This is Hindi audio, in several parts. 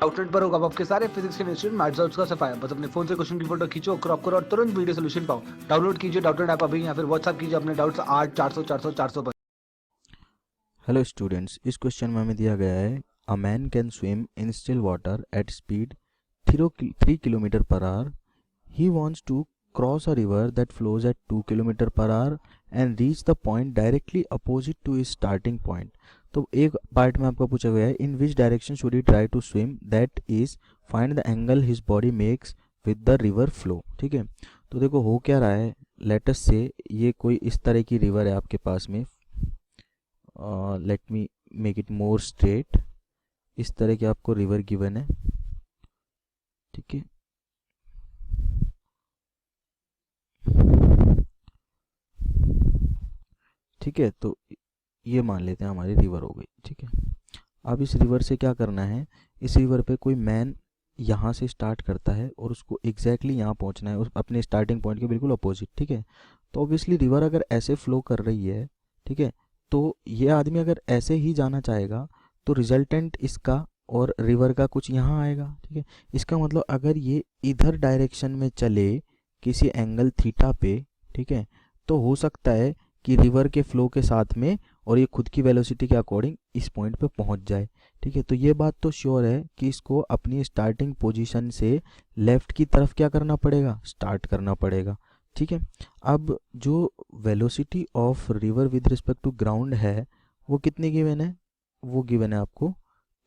आउटलेट पर होगा आपके सारे फिजिक्स के इंस्टीट्यूट मैथ्स और उसका सफाया। बस अपने फोन से क्वेश्चन की फोटो खींचो, क्रॉप करो और तुरंत वीडियो सोल्यूशन पाओ। डाउनलोड कीजिए डाउटनेट ऐप अभी या फिर व्हाट्सएप कीजिए अपने डाउट्स 8 400 400 400 पर। हेलो स्टूडेंट्स, इस क्वेश्चन में हमें दिया गया है a man can swim in still water at speed 3 kilometre per hour. He wants to cross a river that flows at 2 kilometre per hour and reach the point directly opposite to his starting point. तो एक पार्ट में आपको पूछा गया है in which direction should he try to swim, that is find the angle his body makes with the river flow. ठीक है, तो देखो हो क्या रहा है. लेटस से ये कोई इस तरह की रिवर है आपके पास में. Let me make it more straight. इस तरह की आपको रिवर गिवन है. ठीक है, ठीक है, तो ये मान लेते हैं हमारी रिवर हो गई. ठीक है, अब इस रिवर से क्या करना है. इस रिवर पे कोई मैन यहाँ से स्टार्ट करता है और उसको एग्जैक्टली यहाँ पहुँचना है, उस अपने स्टार्टिंग पॉइंट के बिल्कुल अपोजिट. ठीक है, तो ऑब्वियसली रिवर अगर ऐसे फ्लो कर रही है, ठीक है, तो ये आदमी अगर ऐसे ही जाना चाहेगा तो रिजल्टेंट इसका और रिवर का कुछ यहाँ आएगा. ठीक है, इसका मतलब अगर ये इधर डायरेक्शन में चले किसी एंगल थीटा पे, ठीक है, तो हो सकता है कि रिवर के फ्लो के साथ में और ये खुद की वेलोसिटी के अकॉर्डिंग इस पॉइंट पे पहुंच जाए. ठीक है, तो ये बात तो श्योर है कि इसको अपनी स्टार्टिंग पोजीशन से लेफ्ट की तरफ क्या करना पड़ेगा, स्टार्ट करना पड़ेगा. ठीक है, अब जो velocity of river with respect to ground है वो कितनी गिवन है, वो गिवन है आपको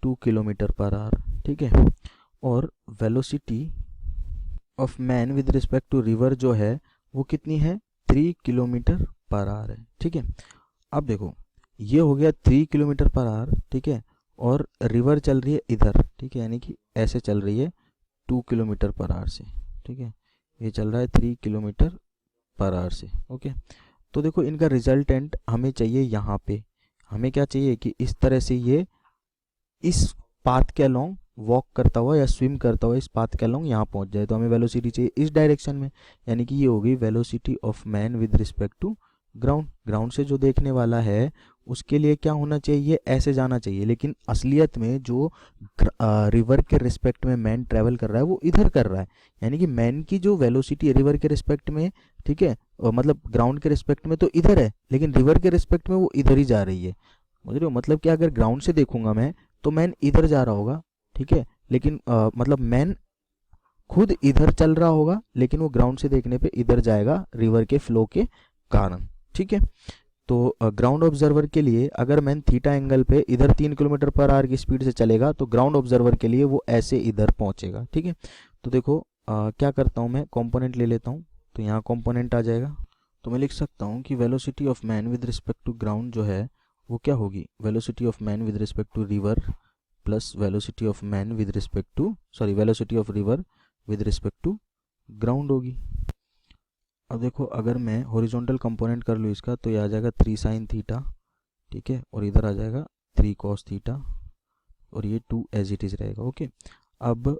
2 किलोमीटर पर आवर. ठीक है, और velocity of man with respect to river जो है वो कितनी है, 3 किलोमीटर पर आवर है. ठीक है, अब देखो ये हो गया 3 किलोमीटर पर आवर. ठीक है, और रिवर चल रही है इधर. ठीक है, यानी कि ऐसे चल रही है 2 किलोमीटर पर आवर से. ठीक है, ये चल रहा है 3 किलोमीटर पर आवर से. ओके, तो देखो इनका रिजल्टेंट हमें चाहिए यहाँ पे. हमें क्या चाहिए कि इस तरह से ये इस पाथ के अलोंग वॉक करता हुआ या स्विम करता हुआ इस पाथ के अलोंग यहाँ पहुँच जाए. तो हमें वेलोसिटी चाहिए इस डायरेक्शन में, यानी कि ये हो गई velocity of man with respect to ground. Ground से जो देखने वाला है उसके लिए क्या होना चाहिए, ऐसे जाना चाहिए. लेकिन असलियत में जो रिवर के रिस्पेक्ट में मैन ट्रेवल कर रहा है वो इधर कर रहा है. यानी कि मैन की जो वेलोसिटी है रिवर के रिस्पेक्ट में, ठीक है, मतलब ग्राउंड के रिस्पेक्ट में तो इधर है, लेकिन रिवर के रिस्पेक्ट में वो इधर ही जा रही है. समझ रहे हो, मतलब कि अगर ग्राउंड से देखूंगा मैं तो मैन इधर जा रहा होगा. ठीक है, लेकिन मतलब मैन खुद इधर चल रहा होगा लेकिन वो ग्राउंड से देखने पे इधर जाएगा रिवर के फ्लो के कारण. ठीक है, तो ग्राउंड ऑब्जर्वर के लिए अगर मैन थीटा एंगल पे इधर 3 किलोमीटर पर आवर की स्पीड से चलेगा तो ग्राउंड ऑब्जर्वर के लिए वो ऐसे इधर पहुंचेगा. ठीक है, तो देखो क्या करता हूँ मैं, कंपोनेंट ले लेता हूँ. तो यहाँ कंपोनेंट आ जाएगा. तो मैं लिख सकता हूँ कि velocity of man with respect to ground जो है वो क्या होगी, velocity of man with respect to river plus velocity of man with respect to velocity of river with respect to ground होगी. अब देखो अगर मैं हॉरिजॉन्टल कंपोनेंट कर लूँ इसका तो ये आ जाएगा 3 साइन थीटा. ठीक है, और इधर आ जाएगा 3 कॉस थीटा और ये 2 एज इट इज रहेगा. ओके, अब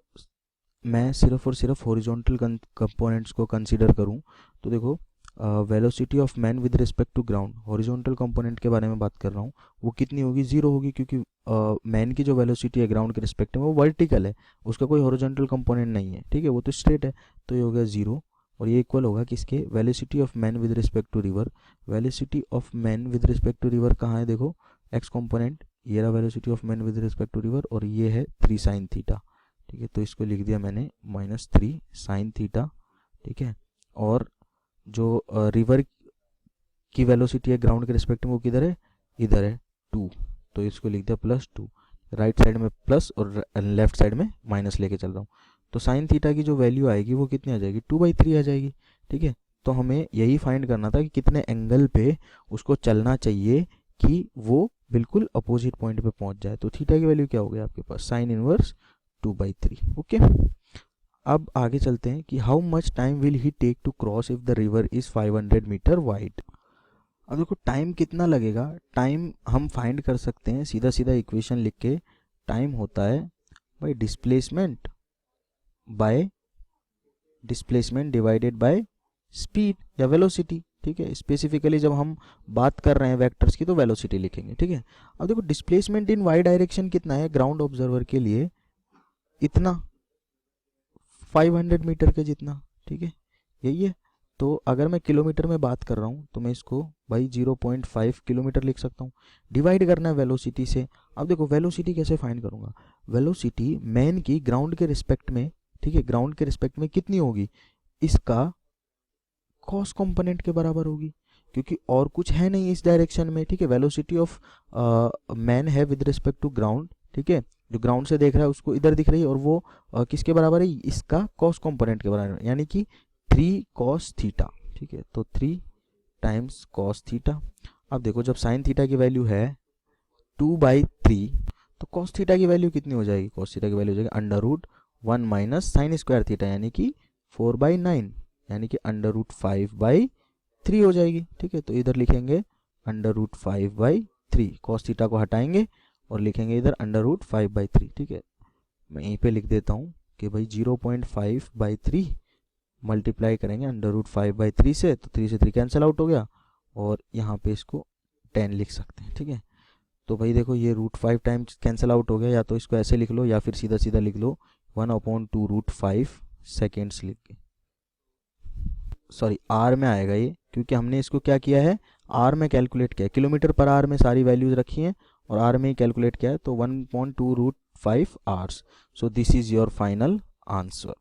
मैं सिर्फ और सिर्फ हॉरिजॉन्टल कंपोनेंट्स को कंसीडर करूँ तो देखो velocity of man with respect to ground, horizontal component के बारे में बात कर रहा हूँ, वो कितनी होगी, 0 होगी, क्योंकि मैन की जो वेलोसिटी है ग्राउंड के रिस्पेक्ट में वो वर्टिकल है, उसका कोई हॉरिजॉन्टल कंपोनेंट नहीं है. ठीक है, वो तो स्ट्रेट है, तो ये हो गया 0. और ये इक्वल होगा किसके, velocity of man with respect to river. Velocity of man with respect to river कहाँ है, देखो एक्स कंपोनेंट, ये रहा velocity of man with respect to river और ये है 3 साइन थीटा. ठीक है, तो इसको लिख दिया मैंने -3 साइन थीटा. ठीक है, और जो रिवर की वेलोसिटी है ग्राउंड के रिस्पेक्ट में वो किधर है, इधर है 2, तो इसको लिख दिया +2. राइट साइड में प्लस और लेफ्ट साइड में माइनस लेके चल रहा हूँ. तो साइन थीटा की जो वैल्यू आएगी वो कितनी आ जाएगी, 2/3 आ जाएगी. ठीक है, तो हमें यही फाइंड करना था कि कितने एंगल पे उसको चलना चाहिए कि वो बिल्कुल अपोजिट पॉइंट पे पहुंच जाए. तो थीटा की वैल्यू क्या हो गई आपके पास, साइन इनवर्स 2/3. ओके, अब आगे चलते हैं कि how much time will he take to cross if the river is 500 metre wide. अब देखो टाइम कितना लगेगा, टाइम हम फाइंड कर सकते हैं सीधा सीधा इक्वेशन लिख के. टाइम होता है bye displacement divided by speed या वेलोसिटी. ठीक है, स्पेसिफिकली जब हम बात कर रहे हैं वेक्टर्स की तो वेलोसिटी लिखेंगे. ठीक है, अब देखो डिस्प्लेसमेंट इन वाई डायरेक्शन कितना है ग्राउंड ऑब्जर्वर के लिए, इतना 500 मीटर के जितना, ठीक है, यही है। तो अगर मैं किलोमीटर में बात कर रहा हूँ तो मैं इसको भाई 0.5 किलोमीटर लिख सकता हूँ। डिवाइड करना है वेलोसिटी से। अब देखो वेलोसिटी कैसे फाइंड करूँगा, वेलोसिटी मैन की ग्राउंड के रिस्पेक्ट में, ठीक है, ग्राउंड के रिस्पेक्ट में कितनी होगी, इसका कॉस कंपोनेंट के बराबर होगी, क्योंकि और कुछ है नहीं इस डायरेक्शन में, ठीक है। वेलोसिटी ऑफ मैन है विद रिस्पेक्ट टू ग्राउंड, ठीक है, जो ग्राउंड से देख रहा है उसको इधर दिख रही है, और वो किसके बराबर है, इसका कॉस कंपोनेंट के बराबर है, यानी कि 3 cos थीटा, ठीक है। तो 3 टाइम्स cos थीटा। अब देखो जब साइन थीटा की वैल्यू है 2/3, तो cos थीटा की वैल्यू कितनी हो जाएगी, cos थीटा की वैल्यू हो जाएगी √1 माइनस साइन स्क्वायर थीटा, यानी कि 4/9, यानी कि √5/3 हो जाएगी, ठीक है। तो इधर लिखेंगे √5/3, cos थीटा को हटाएंगे और लिखेंगे इधर √5/3, ठीक है। मैं यहीं पे लिख देता हूँ कि भाई 0.5/3 मल्टीप्लाई करेंगे √5/3 से, तो 3 से 3 कैंसिल आउट हो गया, और यहाँ पे इसको 10 लिख सकते हैं, ठीक है। तो भाई देखो ये √5 टाइम्स कैंसिल आउट हो गया, या तो इसको ऐसे लिख लो या फिर सीधा सीधा लिख लो 1/2 √5 सेकेंड्स लिख के, सॉरी आर में आएगा ये, क्योंकि हमने इसको क्या किया है, आर में कैलकुलेट किया है, किलोमीटर पर आर में सारी वैल्यूज रखी हैं और आर में ही कैलकुलेट किया है, तो 1/2 √5 hours. So this is your final answer.